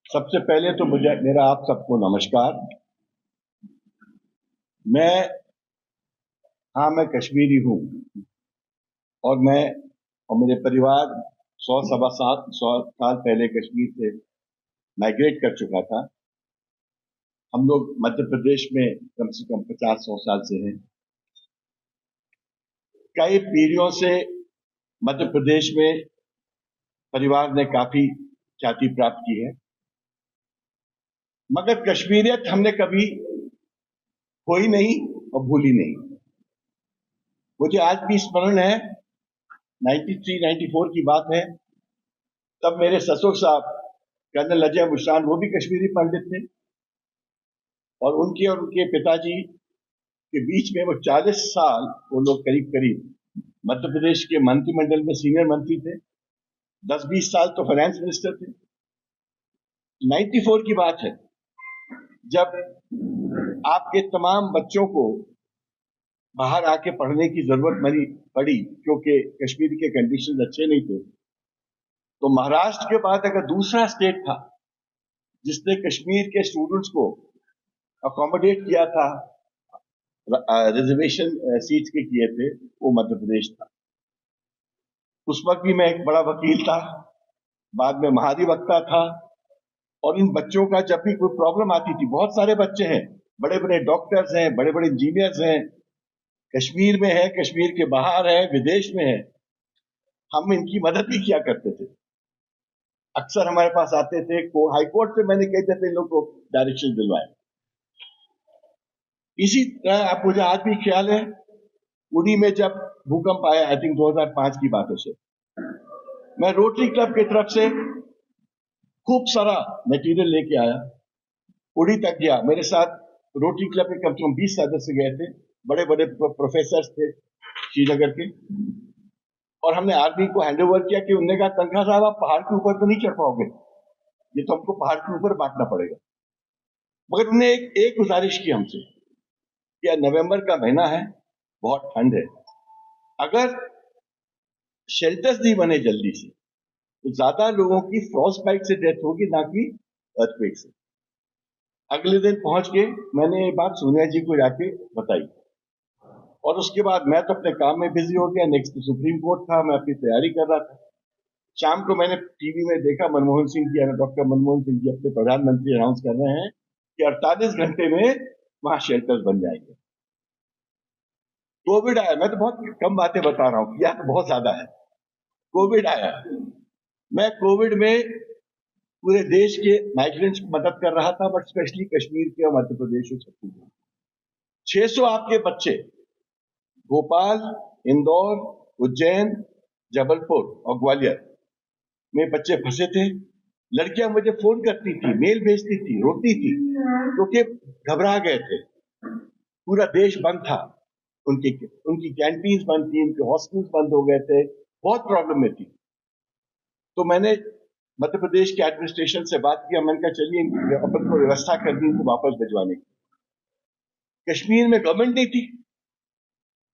सबसे पहले तो मेरा आप सबको नमस्कार। मैं कश्मीरी हूँ और मेरे परिवार 100 साल पहले कश्मीर से माइग्रेट कर चुका था। हम लोग मध्य प्रदेश में कम से कम 50-100 साल से हैं। कई पीढ़ियों से मध्य प्रदेश में परिवार ने काफी ख्याति प्राप्त की है, मगर कश्मीरियत हमने कभी खोई नहीं और भूली नहीं। मुझे आज भी स्मरण है, 93-94 की बात है। तब मेरे ससुर साहब कर्नल अजय मुश्तान, वो भी कश्मीरी पंडित थे, और उनके पिताजी के बीच में वो 40 साल वो लोग करीब करीब मध्य प्रदेश के मंत्रिमंडल में सीनियर मंत्री थे। 10-20 साल तो फाइनेंस मिनिस्टर थे। 94 की बात है, जब आपके तमाम बच्चों को बाहर आके पढ़ने की जरूरत पड़ी क्योंकि कश्मीर के कंडीशन अच्छे नहीं थे, तो महाराष्ट्र के बाद अगर दूसरा स्टेट था जिसने कश्मीर के स्टूडेंट्स को अकोमोडेट किया था, रिजर्वेशन सीट्स के किए थे, वो मध्य प्रदेश था। उस वक्त भी मैं एक बड़ा वकील था, बाद में महाधिवक्ता था, और इन बच्चों का जब भी कोई प्रॉब्लम आती थी, बहुत सारे बच्चे हैं, बड़े बड़े डॉक्टर्स हैं, बड़े बड़े इंजीनियर्स हैं, कश्मीर में है, कश्मीर के बाहर है, विदेश में है, हम इनकी मदद भी किया करते थे। अक्सर हमारे पास आते थे, हाईकोर्ट से मैंने कई दफे इन लोग को डायरेक्शन दिलवाए। इसी तरह आप मुझे आज भी ख्याल है, उड़ी में जब भूकंप आया, आई थिंक 2005 की बात है, मैं रोटरी क्लब की तरफ से खूब सारा मटेरियल लेके आया, उड़ी तक गया। मेरे साथ रोटरी क्लब के कम से कम 20 सदस्य गए थे, बड़े बड़े प्रोफेसर थे श्रीनगर के, और हमने आर्मी को हैंड ओवर किया कि उन्होंने कहा, तनखा साहब आप पहाड़ के ऊपर तो नहीं चढ़ पाओगे, ये तो हमको पहाड़ के ऊपर बांटना पड़ेगा। मगर उन्होंने एक गुजारिश की हमसे कि नवंबर का महीना है, बहुत ठंड है, अगर शेल्टर्स नहीं बने जल्दी से तो ज्यादा लोगों की फ्रॉस्ट बाइट से डेथ होगी, ना कि अर्थक्वेक से। अगले दिन पहुंच के मैंने ये बात सोनिया जी को जाके बताई, और उसके बाद मैं तो अपने काम में बिजी हो गया। नेक्स्ट सुप्रीम कोर्ट था, मैं अपनी तैयारी कर रहा था। शाम को मैंने टीवी में देखा, मनमोहन सिंह जी, डॉक्टर मनमोहन सिंह जी अपने प्रधानमंत्री अनाउंस कर रहे हैं कि 48 घंटे में वहां शेल्टर्स बन जाएंगे। कोविड आया, मैं तो बहुत कम बातें बता रहा हूं, यह तो बहुत ज्यादा है। कोविड आया, मैं कोविड में पूरे देश के माइग्रेंट्स की मदद कर रहा था, बट स्पेशली कश्मीर के और मध्य प्रदेश और छत्तीसगढ़। 600 आपके बच्चे भोपाल, इंदौर, उज्जैन, जबलपुर और ग्वालियर में बच्चे फंसे थे। लड़कियां मुझे फोन करती थी, मेल भेजती थी, रोती थी, क्योंकि घबरा गए थे। पूरा देश बंद था, उनकी कैंटीन्स बंद थी, उनके हॉस्टल्स बंद हो गए थे, बहुत प्रॉब्लम में थी। तो मैंने मध्य प्रदेश के एडमिनिस्ट्रेशन से बात किया, मैंने कहा चलिए अपन को व्यवस्था कर दी इनको वापस भिजवाने की। कश्मीर में गवर्नमेंट नहीं थी,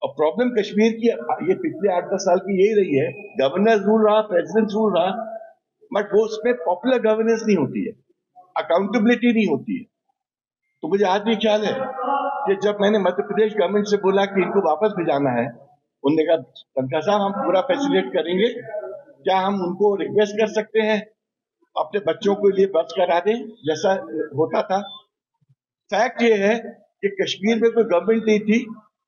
और प्रॉब्लम कश्मीर की ये पिछले 8-10 साल की यही रही है, गवर्नर रूल रहा, प्रेसिडेंट रूल रहा, बट वो उसमें पॉपुलर गवर्नेंस नहीं होती है, अकाउंटेबिलिटी नहीं होती है। तो मुझे आज भी ख्याल है कि जब मैंने मध्य प्रदेश गवर्नमेंट से बोला कि इनको वापस भिजाना है, उन्होंने कहा, तनखा साहब हम पूरा फैसिलिटेट करेंगे, क्या हम उनको रिक्वेस्ट कर सकते हैं अपने बच्चों के लिए बस करा दें जैसा होता था। फैक्ट ये है कि कश्मीर में कोई गवर्नमेंट नहीं थी,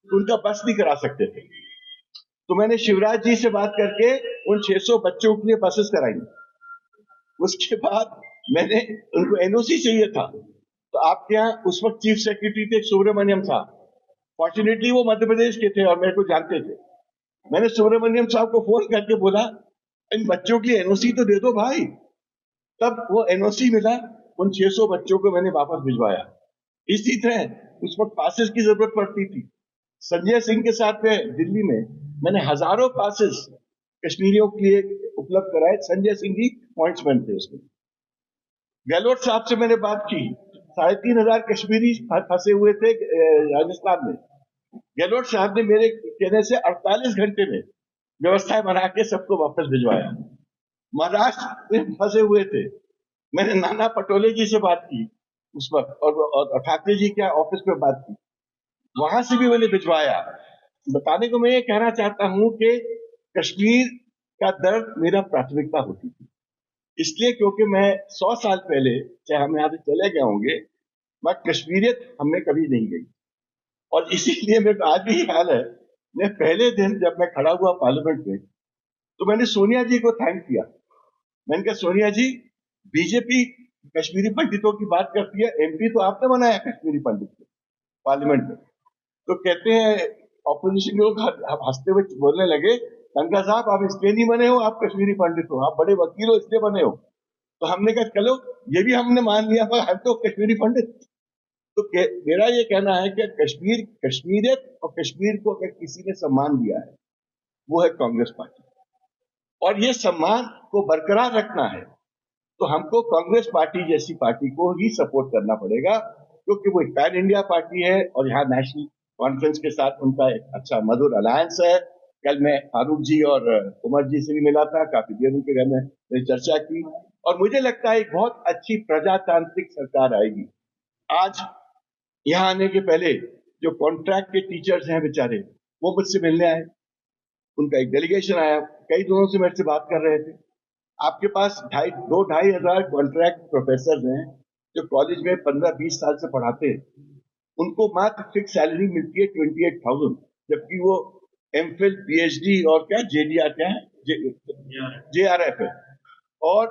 उनका बस नहीं करा सकते थे। तो मैंने शिवराज जी से बात करके उन 600 बच्चों के लिए बसेस कराई। उसके बाद मैंने उनको एनओसी चाहिए था, तो आपके यहाँ उस वक्त चीफ सेक्रेटरी थे सुब्रमण्यम साहब, फॉर्चुनेटली वो मध्य प्रदेश के थे और मेरे को जानते थे। मैंने सुब्रमण्यम साहब को फोन करके बोला, इन बच्चों के लिए एनओसी तो दे दो भाई। तब वो एनओसी मिला, उन 600 बच्चों को मैंने वापस भिजवाया। इसी तरह उस वक्त पासेस की जरूरत पड़ती थी। संजय सिंह के साथ में दिल्ली में मैंने हजारों पासेस कश्मीरियों के लिए उपलब्ध कराए। संजय सिंह जी पॉइंट्समैन थे उसमें। गहलोत साहब से मैंने बात की, 3500 कश्मीरी फंसे हुए थे राजस्थान में। गहलोत साहब ने मेरे कहने से 48 घंटे में व्यवस्थाएं बना के सबको वापस भिजवाया। महाराष्ट्र में फंसे हुए थे। मैंने नाना पटोले जी से बात की उस वक्त, और ठाकरे जी के ऑफिस में बात की, वहां से भी मैंने भिजवाया। बताने को मैं ये कहना चाहता हूं कि कश्मीर का दर्द मेरा प्राथमिकता होती थी, इसलिए क्योंकि मैं 100 साल पहले, चाहे हम यहाँ से चले गए होंगे, मैं कश्मीरियत हमें कभी नहीं गई। और इसीलिए मेरे को आज भी ख्याल है, मैं पहले दिन जब मैं खड़ा हुआ पार्लियामेंट में, तो मैंने सोनिया जी को थैंक किया। मैंने कहा सोनिया जी, बीजेपी कश्मीरी पंडितों की बात करती है, एमपी तो आपने बनाया कश्मीरी पंडित को पार्लियामेंट में। तो कहते हैं ऑपोजिशन के लोग हंसते हुए बोलने लगे, टंका साहब आप इसलिए नहीं बने हो, आप कश्मीरी पंडित हो, आप बड़े वकील हो इसलिए बने हो। तो हमने कहा चलो ये भी हमने मान लिया, मगर हम तो कश्मीरी पंडित। तो मेरा ये कहना है कि कश्मीर, कश्मीरियत और कश्मीर को अगर किसी ने सम्मान दिया है वो है कांग्रेस पार्टी, और ये सम्मान को बरकरार रखना है तो हमको कांग्रेस पार्टी जैसी पार्टी को ही सपोर्ट करना पड़ेगा, क्योंकि वो एक पैन इंडिया पार्टी है और यहाँ नेशनल कॉन्फ्रेंस के साथ उनका एक अच्छा मधुर अलायंस है। कल मैं फारूक जी और उमर जी से भी मिला था, काफी देर उनके घर में चर्चा की, और मुझे लगता है एक बहुत अच्छी प्रजातांत्रिक सरकार आएगी। आज यहाँ आने के पहले जो कॉन्ट्रैक्ट के टीचर्स हैं बेचारे, वो मुझसे मिलने आए, उनका एक डेलीगेशन आया, कई दिनों से मेरे से बात कर रहे थे। आपके पास 2-2.5 हजार कॉन्ट्रैक्ट प्रोफेसर हैं जो कॉलेज में 15-20 साल से पढ़ाते हैं, उनको मात्र फिक्स सैलरी मिलती है 28,000, जबकि वो एमफिल, पीएचडी और क्या जेडीआर, क्या है, जेआरएफ है। और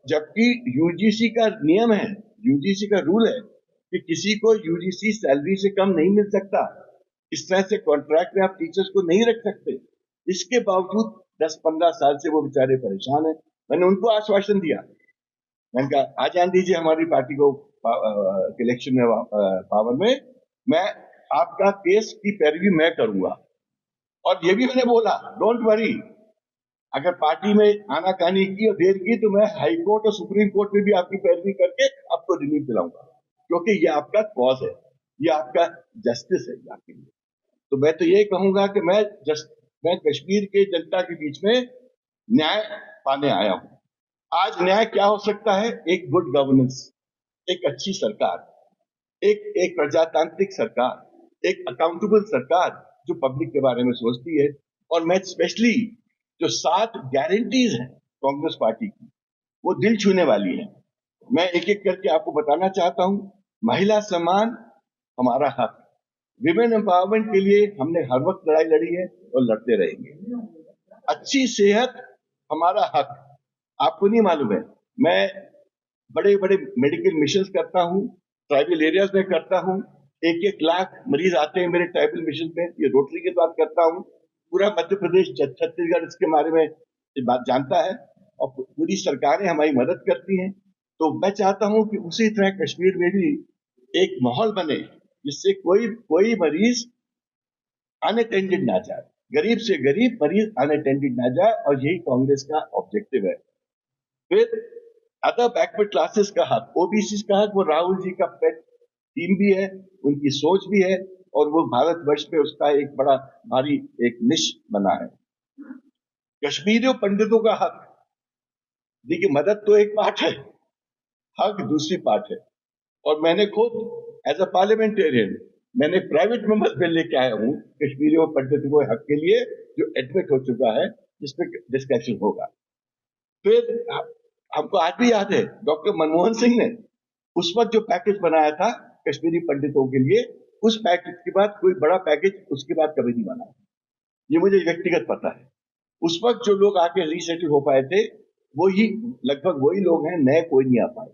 जबकि यूजीसी का नियम है, यूजीसी का रूल है कि किसी को यूजीसी सैलरी से कम नहीं मिल सकता, इस तरह से कॉन्ट्रैक्ट में आप टीचर्स को नहीं रख सकते। इसके बावजूद 10-15 साल से वो बेचारे परेशान हैं। मैंने उनको आश्वासन दिया, मैंने कहा आ जान दीजिए हमारी पार्टी को इलेक्शन में पावर में, मैं आपका केस की पैरवी मैं करूंगा। और ये भी मैंने बोला, डोंट वरी, अगर पार्टी में आनाकानी की और देर की तो मैं हाई कोर्ट और सुप्रीम कोर्ट में भी आपकी पैरवी करके आपको रिलीफ दिलाऊंगा, क्योंकि ये आपका कॉज है, ये आपका जस्टिस है आपके लिए। तो मैं तो ये कहूंगा कि मैं कश्मीर के जनता के बीच में न्याय पाने आया हूं। आज न्याय क्या हो सकता है? एक गुड गवर्नेंस, एक अच्छी सरकार, एक प्रजातांत्रिक सरकार, एक अकाउंटेबल सरकार जो पब्लिक के बारे में सोचती है। और मैं स्पेशली जो 7 गारंटीज हैं कांग्रेस पार्टी की, वो दिल छूने वाली है। मैं एक एक करके आपको बताना चाहता हूं। महिला सम्मान हमारा हक, विमेन एम्पावरमेंट के लिए हमने हर वक्त लड़ाई लड़ी है और लड़ते रहेंगे। अच्छी सेहत हमारा हक, आपको नहीं मालूम है, मैं बड़े बड़े मेडिकल मिशन करता हूँ, ट्राइबल एरियाज में करता हूँ, 1-1 लाख मरीज आते हैं मेरे ट्राइबल मिशन में, ये रोटरी के साथ करता हूँ। पूरा मध्य प्रदेश, छत्तीसगढ़ इसके बारे में बात जानता है, और पूरी सरकारें हमारी मदद करती हैं। तो मैं चाहता हूँ कि उसी तरह कश्मीर में भी एक माहौल बने जिससे कोई कोई मरीज अनअटेंडेड ना जाए, गरीब से गरीब मरीज अनअटेंडेड ना जाए, और यही कांग्रेस का ऑब्जेक्टिव है। फिर अदर बैकवर्ड क्लासेस का हक, ओबीसी का हक, वो राहुल जी का पेट टीम भी है, उनकी सोच भी है, और वो भारतवर्ष में उसका एक बड़ा भारी एक निश बना है। कश्मीरियों पंडितों का हक, देखिए मदद तो एक पार्ट है, हक दूसरी पार्ट है। और मैंने खुद एज अ पार्लियामेंटेरियन मैंने प्राइवेट मेंबर्स बिल लेके आया हूं कश्मीरियों पंडितों के हक के लिए, जो एडमिट हो चुका है, जिसमें डिस्कशन होगा। फिर हमको आज भी याद है डॉक्टर मनमोहन सिंह ने उस वक्त जो पैकेज बनाया था कश्मीरी पंडितों के लिए, उस पैकेज के बाद कोई बड़ा पैकेज उसके बाद कभी नहीं बना, ये मुझे व्यक्तिगत पता है। उस वक्त जो लोग आके रीसेटल हो पाए थे वही लगभग वही लोग हैं, नए कोई नहीं आ पाए।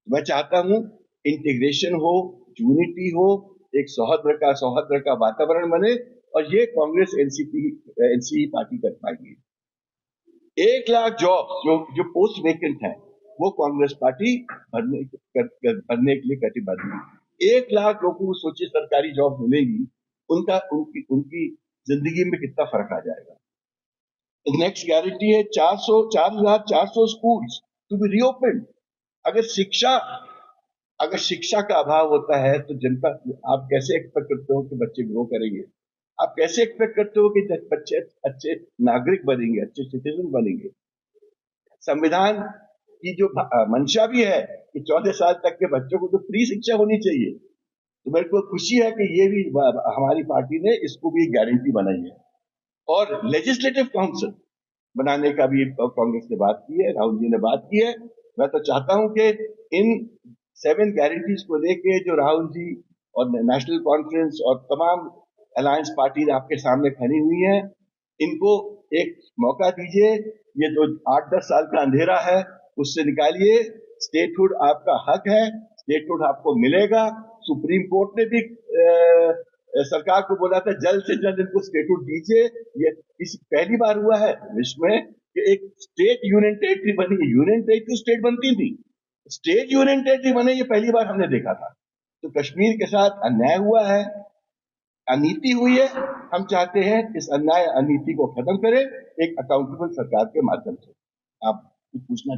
मैं चाहता हूं इंटीग्रेशन हो, यूनिटी हो, एक सौहार्द का वातावरण बने, और ये कांग्रेस एनसीपी पार्टी कर पाएगी। 1 लाख जॉब जो पोस्ट वेकेंट है वो कांग्रेस पार्टी भरने के लिए कटिबद्ध है। 1 लाख लोगों को सोचिए सरकारी जॉब मिलेगी, उनकी जिंदगी में कितना फर्क आ जाएगा। नेक्स्ट गारंटी है 4,400 स्कूल्स टू बी रीओपन। अगर शिक्षा का अभाव होता है तो जनता, आप कैसे एक्सपेक्ट करते हो कि बच्चे ग्रो करेंगे? आप कैसे एक्सपेक्ट करते हो कि बच्चे अच्छे नागरिक बनेंगे, अच्छे सिटीजन बनेंगे? संविधान की जो मंशा भी है कि 14 साल तक के बच्चों को तो फ्री शिक्षा होनी चाहिए, तो मेरे को खुशी है कि ये भी हमारी पार्टी ने इसको भी गारंटी बनाई है। और लेजिस्लेटिव काउंसिल बनाने का भी कांग्रेस ने बात की है, राहुल जी ने बात की है। मैं तो चाहता हूं कि इन 7 गारंटीज को लेके जो राहुल जी और नेशनल कॉन्फ्रेंस और तमाम अलायंस पार्टी आपके सामने खड़ी हुई हैं, इनको एक मौका दीजिए। ये जो 8-10 साल का अंधेरा है उससे निकालिए। स्टेटहुड आपका हक है, स्टेटहुड आपको मिलेगा। सुप्रीम कोर्ट ने भी सरकार को बोला था जल्द से जल्द इनको स्टेटहुड दीजिए। ये इस पहली बार हुआ है विश्व में कि एक स्टेट यूनियन टेरिटरी बनी है। यूनियन टेरिटरी स्टेट बनती थी, स्टेट यूनियन टेरिटरी बने ये पहली बार हमने देखा था। तो कश्मीर के साथ अन्याय हुआ है, अनीति हुई है। हम चाहते हैं इस अन्याय अनीति को खत्म करें एक अकाउंटेबल सरकार के माध्यम से। आप कुछ पूछना